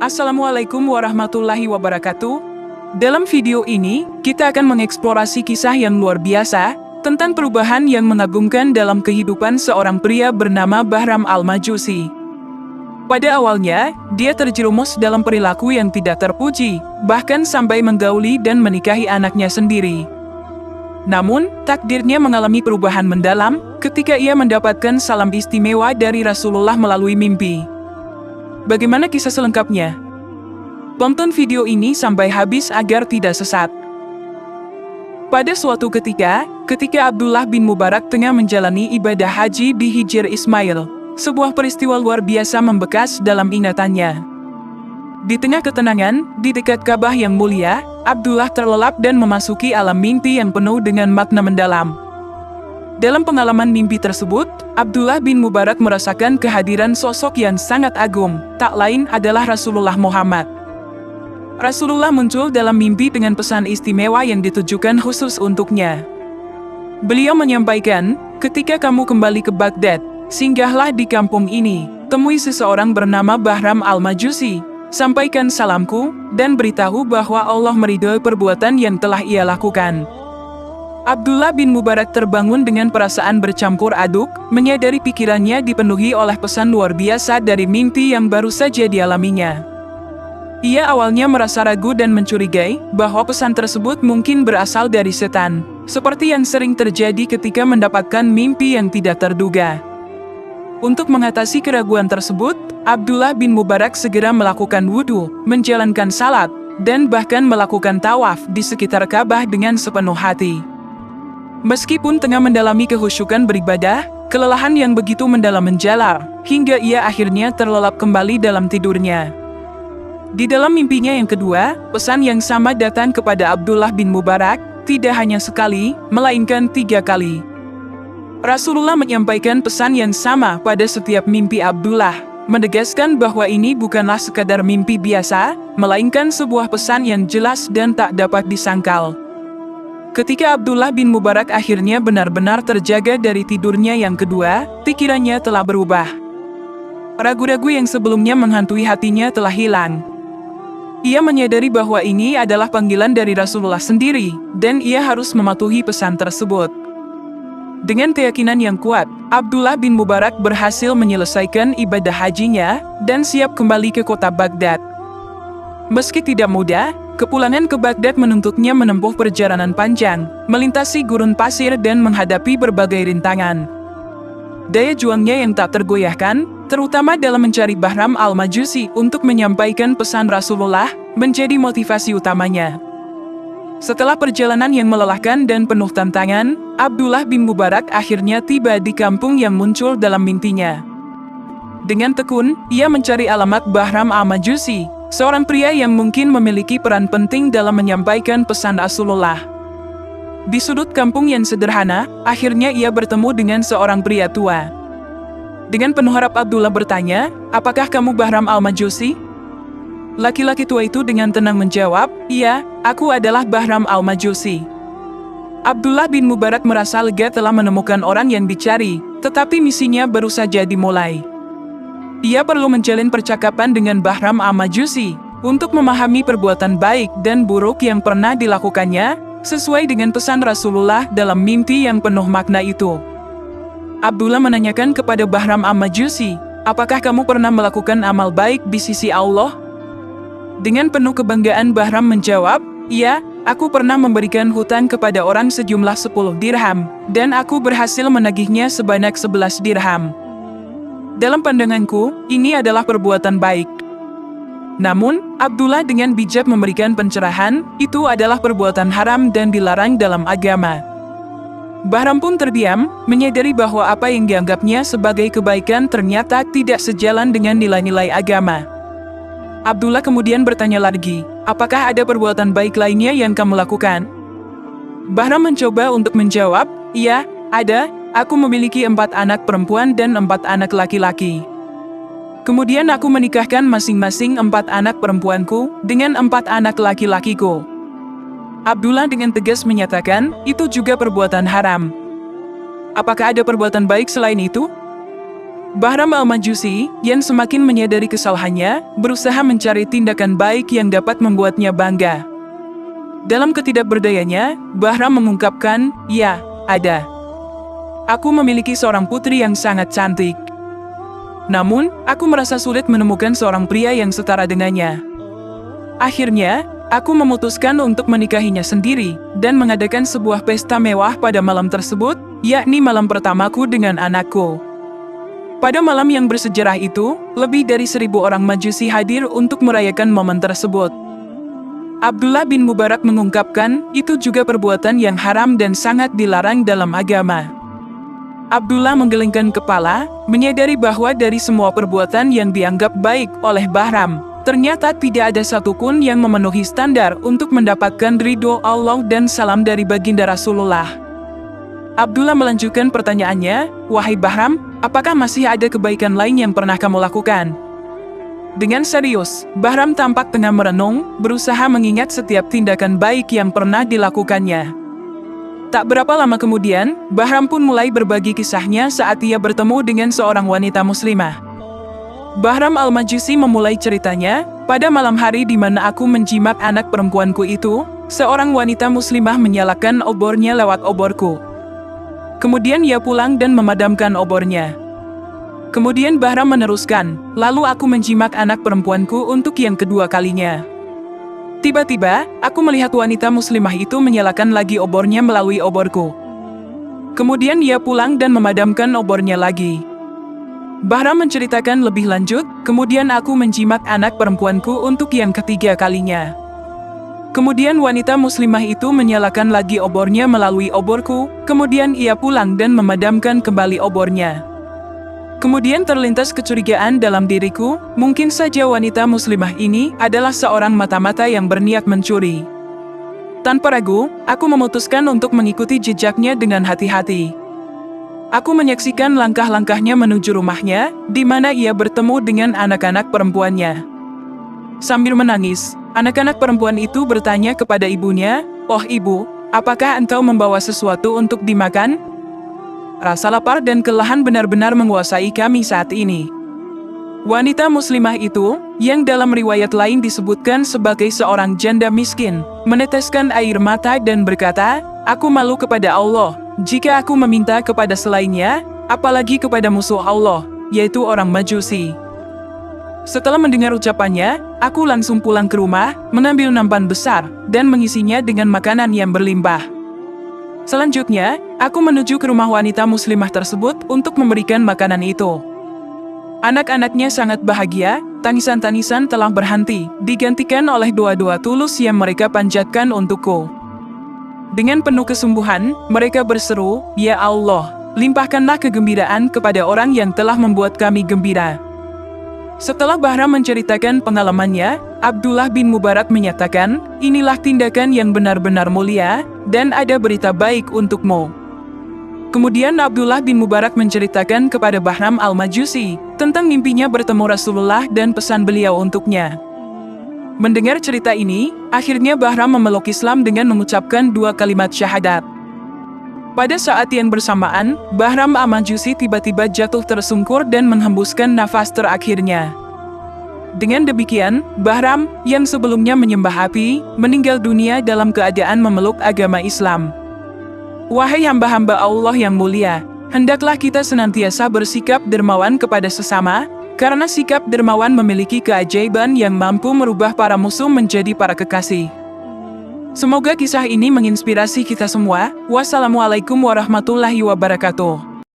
Assalamualaikum warahmatullahi wabarakatuh. Dalam video ini, kita akan mengeksplorasi kisah yang luar biasa tentang perubahan yang mengagumkan dalam kehidupan seorang pria bernama Bahram Al-Majusi. Pada awalnya, dia terjerumus dalam perilaku yang tidak terpuji, bahkan sampai menggauli dan menikahi anaknya sendiri. Namun, takdirnya mengalami perubahan mendalam ketika ia mendapatkan salam istimewa dari Rasulullah melalui mimpi. Bagaimana kisah selengkapnya? Tonton video ini sampai habis agar tidak sesat. Pada suatu ketika Abdullah bin Mubarak tengah menjalani ibadah haji di Hijr Ismail, sebuah peristiwa luar biasa membekas dalam ingatannya. Di tengah ketenangan, di dekat Ka'bah yang mulia, Abdullah terlelap dan memasuki alam mimpi yang penuh dengan makna mendalam. Dalam pengalaman mimpi tersebut, Abdullah bin Mubarak merasakan kehadiran sosok yang sangat agung, tak lain adalah Rasulullah Muhammad. Rasulullah muncul dalam mimpi dengan pesan istimewa yang ditujukan khusus untuknya. Beliau menyampaikan, "Ketika kamu kembali ke Baghdad, singgahlah di kampung ini, temui seseorang bernama Bahram Al-Majusi, sampaikan salamku, dan beritahu bahwa Allah meridhoi perbuatan yang telah ia lakukan." Abdullah bin Mubarak terbangun dengan perasaan bercampur aduk, menyadari pikirannya dipenuhi oleh pesan luar biasa dari mimpi yang baru saja dialaminya. Ia awalnya merasa ragu dan mencurigai bahwa pesan tersebut mungkin berasal dari setan, seperti yang sering terjadi ketika mendapatkan mimpi yang tidak terduga. Untuk mengatasi keraguan tersebut, Abdullah bin Mubarak segera melakukan wudhu, menjalankan salat, dan bahkan melakukan tawaf di sekitar Ka'bah dengan sepenuh hati. Meskipun tengah mendalami kehusyukan beribadah, kelelahan yang begitu mendalam menjalar, hingga ia akhirnya terlelap kembali dalam tidurnya. Di dalam mimpinya yang kedua, pesan yang sama datang kepada Abdullah bin Mubarak, tidak hanya sekali, melainkan 3 kali. Rasulullah menyampaikan pesan yang sama pada setiap mimpi Abdullah, menegaskan bahwa ini bukanlah sekadar mimpi biasa, melainkan sebuah pesan yang jelas dan tak dapat disangkal. Ketika Abdullah bin Mubarak akhirnya benar-benar terjaga dari tidurnya yang kedua, pikirannya telah berubah. Ragu-ragu yang sebelumnya menghantui hatinya telah hilang. Ia menyadari bahwa ini adalah panggilan dari Rasulullah sendiri, dan ia harus mematuhi pesan tersebut. Dengan keyakinan yang kuat, Abdullah bin Mubarak berhasil menyelesaikan ibadah hajinya, dan siap kembali ke kota Baghdad. Meski tidak mudah, kepulangan ke Baghdad menuntutnya menempuh perjalanan panjang, melintasi gurun pasir dan menghadapi berbagai rintangan. Daya juangnya yang tak tergoyahkan, terutama dalam mencari Bahram Al-Majusi untuk menyampaikan pesan Rasulullah, menjadi motivasi utamanya. Setelah perjalanan yang melelahkan dan penuh tantangan, Abdullah bin Mubarak akhirnya tiba di kampung yang muncul dalam mimpinya. Dengan tekun, ia mencari alamat Bahram Al-Majusi, seorang pria yang mungkin memiliki peran penting dalam menyampaikan pesan Rasulullah. Di sudut kampung yang sederhana, akhirnya ia bertemu dengan seorang pria tua. Dengan penuh harap Abdullah bertanya, "Apakah kamu Bahram Al-Majusi?" Laki-laki tua itu dengan tenang menjawab, "Iya, aku adalah Bahram Al-Majusi." Abdullah bin Mubarak merasa lega telah menemukan orang yang dicari, tetapi misinya baru saja dimulai. Ia perlu menjalin percakapan dengan Bahram Al-Majusi untuk memahami perbuatan baik dan buruk yang pernah dilakukannya, sesuai dengan pesan Rasulullah dalam mimpi yang penuh makna itu. Abdullah menanyakan kepada Bahram Al-Majusi, "Apakah kamu pernah melakukan amal baik di sisi Allah?" Dengan penuh kebanggaan Bahram menjawab, "Iya, aku pernah memberikan hutang kepada orang sejumlah 10 dirham, dan aku berhasil menagihnya sebanyak 11 dirham. Dalam pandanganku, ini adalah perbuatan baik." Namun, Abdullah dengan bijak memberikan pencerahan, itu adalah perbuatan haram dan dilarang dalam agama. Bahram pun terdiam, menyadari bahwa apa yang dianggapnya sebagai kebaikan ternyata tidak sejalan dengan nilai-nilai agama. Abdullah kemudian bertanya lagi, "Apakah ada perbuatan baik lainnya yang kamu lakukan?" Bahram mencoba untuk menjawab, "Iya, ada. Aku memiliki 4 anak perempuan dan 4 anak laki-laki. Kemudian aku menikahkan masing-masing 4 anak perempuanku dengan 4 anak laki-lakiku." Abdullah dengan tegas menyatakan, itu juga perbuatan haram. "Apakah ada perbuatan baik selain itu?" Bahram Al-Majusi, yang semakin menyadari kesalahannya, berusaha mencari tindakan baik yang dapat membuatnya bangga. Dalam ketidakberdayanya, Bahram mengungkapkan, "Ya, ada. Aku memiliki seorang putri yang sangat cantik. Namun, aku merasa sulit menemukan seorang pria yang setara dengannya. Akhirnya, aku memutuskan untuk menikahinya sendiri, dan mengadakan sebuah pesta mewah pada malam tersebut, yakni malam pertamaku dengan anakku." Pada malam yang bersejarah itu, lebih dari 1.000 orang Majusi hadir untuk merayakan momen tersebut. Abdullah bin Mubarak mengungkapkan, itu juga perbuatan yang haram dan sangat dilarang dalam agama. Abdullah menggelengkan kepala, menyadari bahwa dari semua perbuatan yang dianggap baik oleh Bahram, ternyata tidak ada satupun yang memenuhi standar untuk mendapatkan ridho Allah dan salam dari baginda Rasulullah. Abdullah melanjutkan pertanyaannya, "Wahai Bahram, apakah masih ada kebaikan lain yang pernah kamu lakukan?" Dengan serius, Bahram tampak tengah merenung, berusaha mengingat setiap tindakan baik yang pernah dilakukannya. Tak berapa lama kemudian, Bahram pun mulai berbagi kisahnya saat ia bertemu dengan seorang wanita muslimah. Bahram Al-Majusi memulai ceritanya, "Pada malam hari di mana aku menjimat anak perempuanku itu, seorang wanita muslimah menyalakan obornya lewat oborku. Kemudian ia pulang dan memadamkan obornya. Kemudian Bahram meneruskan, lalu aku menjimat anak perempuanku untuk yang kedua kalinya. Tiba-tiba, aku melihat wanita muslimah itu menyalakan lagi obornya melalui oborku. Kemudian ia pulang dan memadamkan obornya lagi." Bahram menceritakan lebih lanjut, "Kemudian aku menjimat anak perempuanku untuk yang ketiga kalinya. Kemudian wanita muslimah itu menyalakan lagi obornya melalui oborku, kemudian ia pulang dan memadamkan kembali obornya. Kemudian terlintas kecurigaan dalam diriku, mungkin saja wanita muslimah ini adalah seorang mata-mata yang berniat mencuri. Tanpa ragu, aku memutuskan untuk mengikuti jejaknya dengan hati-hati. Aku menyaksikan langkah-langkahnya menuju rumahnya, di mana ia bertemu dengan anak-anak perempuannya. Sambil menangis, anak-anak perempuan itu bertanya kepada ibunya, 'Oh ibu, apakah engkau membawa sesuatu untuk dimakan? Rasa lapar dan kelelahan benar-benar menguasai kami saat ini.' Wanita muslimah itu, yang dalam riwayat lain disebutkan sebagai seorang janda miskin, meneteskan air mata dan berkata, 'Aku malu kepada Allah, jika aku meminta kepada selainnya, apalagi kepada musuh Allah, yaitu orang Majusi.' Setelah mendengar ucapannya, aku langsung pulang ke rumah, mengambil nampan besar, dan mengisinya dengan makanan yang berlimpah. Selanjutnya, aku menuju ke rumah wanita muslimah tersebut untuk memberikan makanan itu. Anak-anaknya sangat bahagia, tangisan-tangisan telah berhenti, digantikan oleh doa-doa tulus yang mereka panjatkan untukku. Dengan penuh kesungguhan, mereka berseru, 'Ya Allah, limpahkanlah kegembiraan kepada orang yang telah membuat kami gembira.' Setelah Bahram menceritakan pengalamannya, Abdullah bin Mubarak menyatakan, 'Inilah tindakan yang benar-benar mulia, dan ada berita baik untukmu.' Kemudian Abdullah bin Mubarak menceritakan kepada Bahram Al-Majusi tentang mimpinya bertemu Rasulullah dan pesan beliau untuknya. Mendengar cerita ini, akhirnya Bahram memeluk Islam dengan mengucapkan 2 kalimat syahadat. Pada saat yang bersamaan, Bahram Al-Majusi tiba-tiba jatuh tersungkur dan menghembuskan nafas terakhirnya. Dengan demikian, Bahram, yang sebelumnya menyembah api, meninggal dunia dalam keadaan memeluk agama Islam. Wahai hamba-hamba Allah yang mulia, hendaklah kita senantiasa bersikap dermawan kepada sesama, karena sikap dermawan memiliki keajaiban yang mampu merubah para musuh menjadi para kekasih. Semoga kisah ini menginspirasi kita semua. Wassalamualaikum warahmatullahi wabarakatuh.